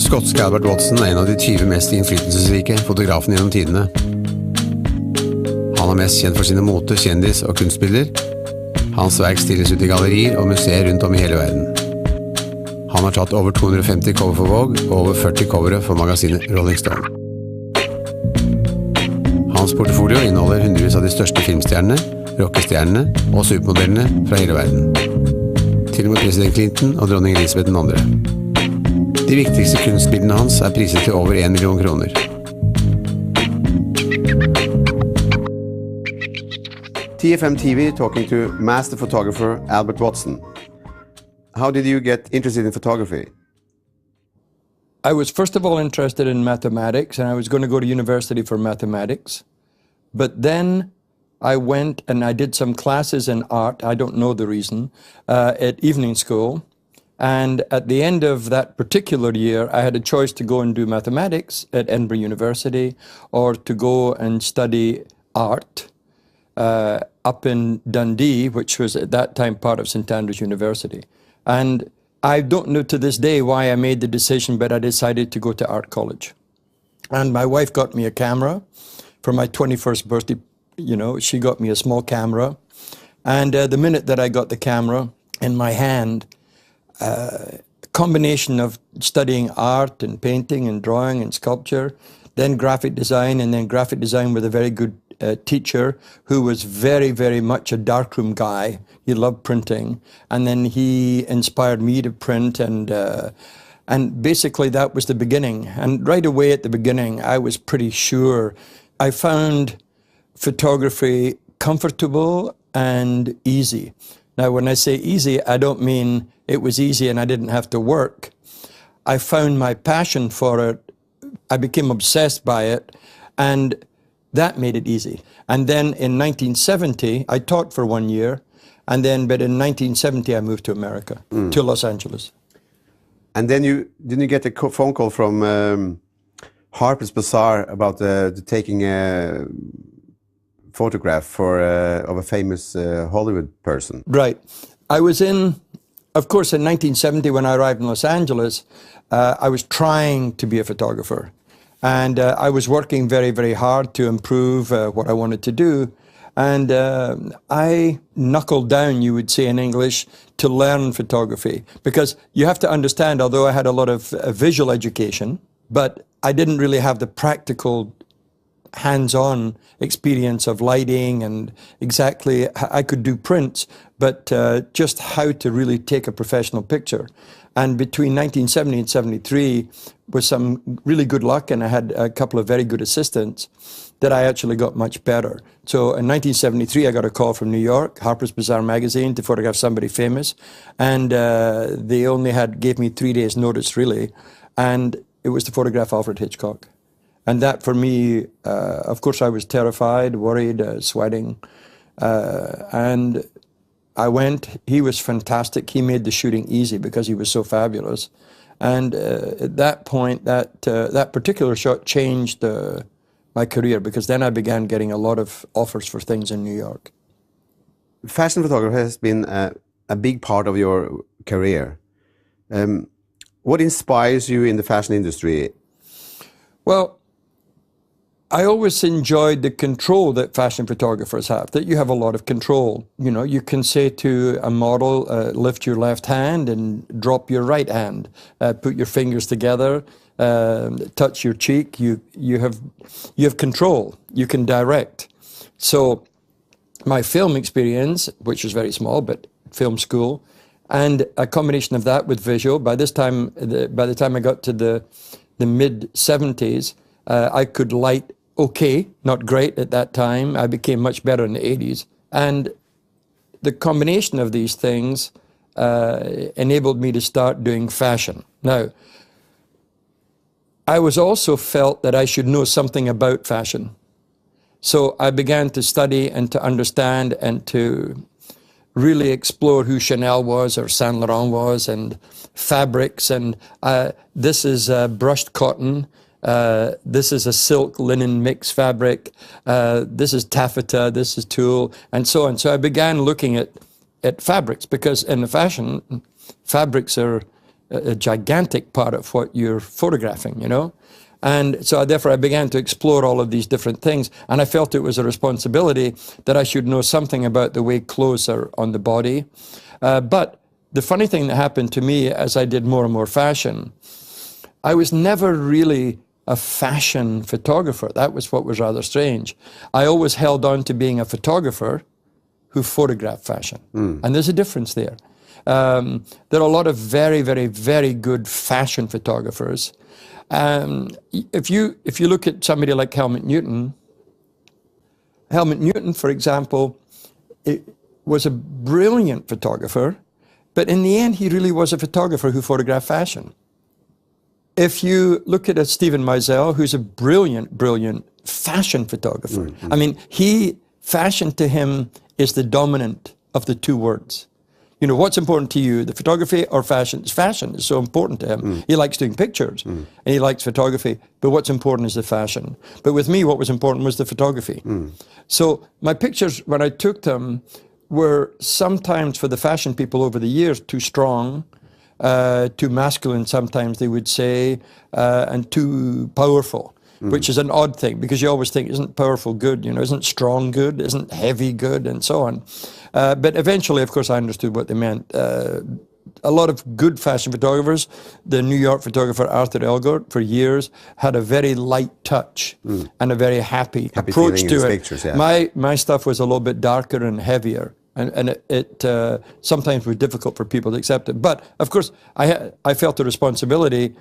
Skotske Albert Watson er en av de 20 mest innflytelsesrike fotografene gjennom tidene. Han er mest kjent for sine mote-, kjendis- og kunstbilder. Hans verk stilles ut i gallerier og museer rundt om i hele verden. Han har tatt over 250 cover for Vogue og over 40 covere for magasinet Rolling Stone. Hans portefolio inneholder hundrevis av de største filmstjernene, rockestjernene og supermodellene fra hele verden. Til og med president Clinton og dronning Elizabeth II. De viktigste kunstbildene hans er priset til over 1 million kroner. TFM TV talking to master photographer Albert Watson. How did you get interested in photography? I was first of all interested in mathematics, and I was going to go to university for mathematics. But then I went and I did some classes in art, I don't know the reason, at evening school. And at the end of that particular year, I had a choice to go and do mathematics at Edinburgh University or to go and study art up in Dundee, which was at that time part of St Andrews University. And I don't know to this day why I made the decision, but I decided to go to art college. And my wife got me a camera for my 21st birthday. You know, she got me a small camera. And the minute that I got the camera in my hand, combination of studying art and painting and drawing and sculpture, then graphic design, and then graphic design with a very good teacher who was very, very much a darkroom guy. He loved printing, and then he inspired me to print, and basically that was the beginning. And right away at the beginning, I was pretty sure. I found photography comfortable and easy. Now, when I say easy, I don't mean it was easy and I didn't have to work. I found my passion for it. I became obsessed by it, and that made it easy. And then in 1970, I taught for 1 year, but in 1970, I moved to America, to Los Angeles. And then didn't you get a phone call from Harper's Bazaar about taking a photograph of a famous Hollywood person? Right. I was of course, in 1970, when I arrived in Los Angeles, I was trying to be a photographer. And I was working very, very hard to improve what I wanted to do. And I knuckled down, you would say in English, to learn photography. Because you have to understand, although I had a lot of visual education, but I didn't really have the practical hands-on experience of lighting, and exactly, I could do prints, but just how to really take a professional picture. And between 1970 and 73, with some really good luck, and I had a couple of very good assistants, that I actually got much better. So in 1973, I got a call from New York, Harper's Bazaar magazine, to photograph somebody famous. And they only gave me 3 days notice, really. And it was to photograph Alfred Hitchcock. And that for me, of course, I was terrified, worried, sweating. And I went. He was fantastic. He made the shooting easy because he was so fabulous. And at that point, that particular shot changed my career, because then I began getting a lot of offers for things in New York. Fashion photography has been a big part of your career. What inspires you in the fashion industry? Well, I always enjoyed the control that fashion photographers have, that you have a lot of control. You know, you can say to a model, lift your left hand and drop your right hand, put your fingers together, touch your cheek. You have control. You can direct. So my film experience, which was very small, but film school, and a combination of that with visual. By the time I got to the mid 70s, I could light okay, not great at that time. I became much better in the 80s. And the combination of these things enabled me to start doing fashion. Now, I was also felt that I should know something about fashion. So I began to study and to understand and to really explore who Chanel was or Saint Laurent was, and fabrics. And this is brushed cotton. This is a silk linen mix fabric. This is taffeta. This is tulle, and so on. So I began looking at fabrics, because in the fashion, fabrics are a gigantic part of what you're photographing, you know. And so therefore I began to explore all of these different things, and I felt it was a responsibility that I should know something about the way clothes are on the body. But the funny thing that happened to me as I did more and more fashion, I was never really a fashion photographer. That was what was rather strange. I always held on to being a photographer who photographed fashion. And there's a difference there. There are a lot of very, very, very good fashion photographers. If you look at somebody like Helmut Newton, for example, was a brilliant photographer, but in the end, he really was a photographer who photographed fashion. If you look at a Steven Meisel, who's a brilliant, brilliant fashion photographer, I mean, fashion to him is the dominant of the two words. You know, what's important to you, the photography or fashion? Fashion is so important to him. He likes doing pictures and he likes photography, but what's important is the fashion. But with me, what was important was the photography. So my pictures, when I took them, were sometimes for the fashion people over the years too strong, too masculine sometimes they would say, and too powerful. Which is an odd thing, because you always think, isn't powerful good, you know, isn't strong good, isn't heavy good, and so on. But eventually, of course, I understood what they meant. A lot of good fashion photographers, the New York photographer Arthur Elgort, for years, had a very light touch and a very happy approach to it. Pictures, yeah. My stuff was a little bit darker and heavier. And it sometimes was difficult for people to accept it. But, of course, I felt the responsibility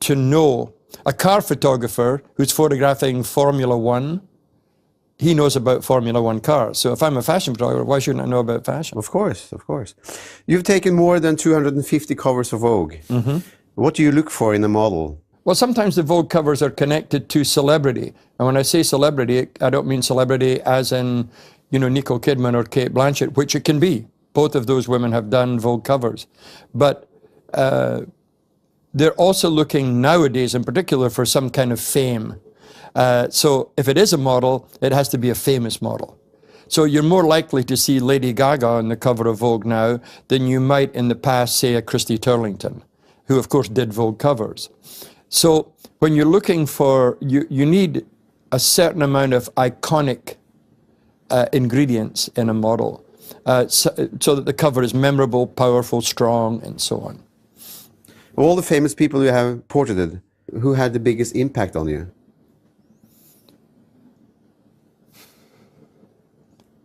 to know. A car photographer who's photographing Formula One, he knows about Formula One cars. So if I'm a fashion photographer, why shouldn't I know about fashion? Of course, of course. You've taken more than 250 covers for Vogue. What do you look for in a model? Well, sometimes the Vogue covers are connected to celebrity. And when I say celebrity, I don't mean celebrity as in, you know, Nicole Kidman or Cate Blanchett, which it can be. Both of those women have done Vogue covers. But they're also looking nowadays in particular for some kind of fame. So if it is a model, it has to be a famous model. So you're more likely to see Lady Gaga on the cover of Vogue now than you might in the past, say, a Christy Turlington, who of course did Vogue covers. So when you're looking for, you need a certain amount of iconic ingredients in a model so that the cover is memorable, powerful, strong, and so on. All the famous people you have portraited, who had the biggest impact on you?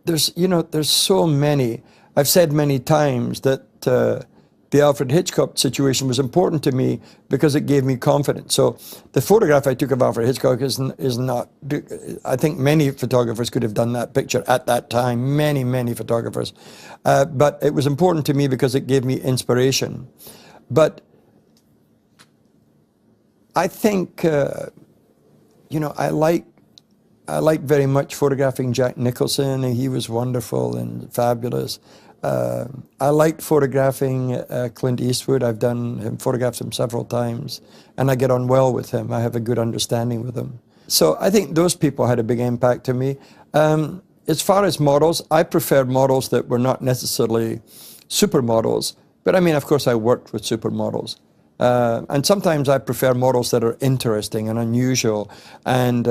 There's so many. I've said many times that the Alfred Hitchcock situation was important to me because it gave me confidence. So the photograph I took of Alfred Hitchcock is not, I think many photographers could have done that picture at that time, many photographers. But it was important to me because it gave me inspiration. But I think, I like very much photographing Jack Nicholson. He was wonderful and fabulous. I liked photographing Clint Eastwood. I've photographed him several times, and I get on well with him. I have a good understanding with him. So I think those people had a big impact on me. As far as models, I preferred models that were not necessarily supermodels, but I mean, of course, I worked with supermodels. And sometimes I prefer models that are interesting and unusual and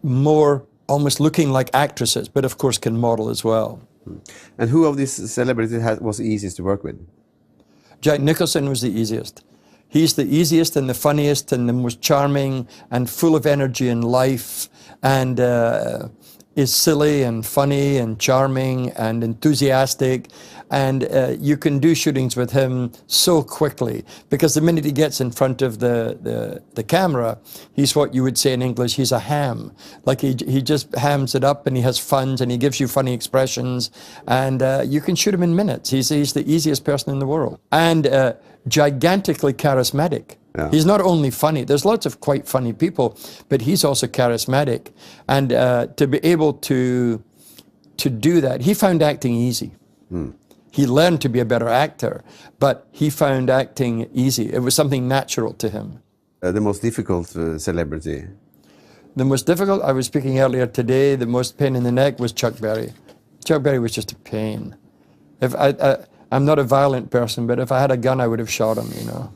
more almost looking like actresses, but of course can model as well. And who of these celebrities was easiest to work with? Jack Nicholson was the easiest. He's the easiest and the funniest and the most charming and full of energy and life, and is silly and funny and charming and enthusiastic. And you can do shootings with him so quickly, because the minute he gets in front of the camera, he's what you would say in English, he's a ham. Like he just hams it up, and he has fun, and he gives you funny expressions, and you can shoot him in minutes. He's the easiest person in the world. And gigantically charismatic. Yeah. He's not only funny, there's lots of quite funny people, but he's also charismatic. And to be able to do that, he found acting easy. He learned to be a better actor, but he found acting easy. It was something natural to him. The most difficult celebrity? The most difficult, I was speaking earlier today, the most pain in the neck was Chuck Berry. Chuck Berry was just a pain. I'm not a violent person, but if I had a gun, I would have shot him, you know.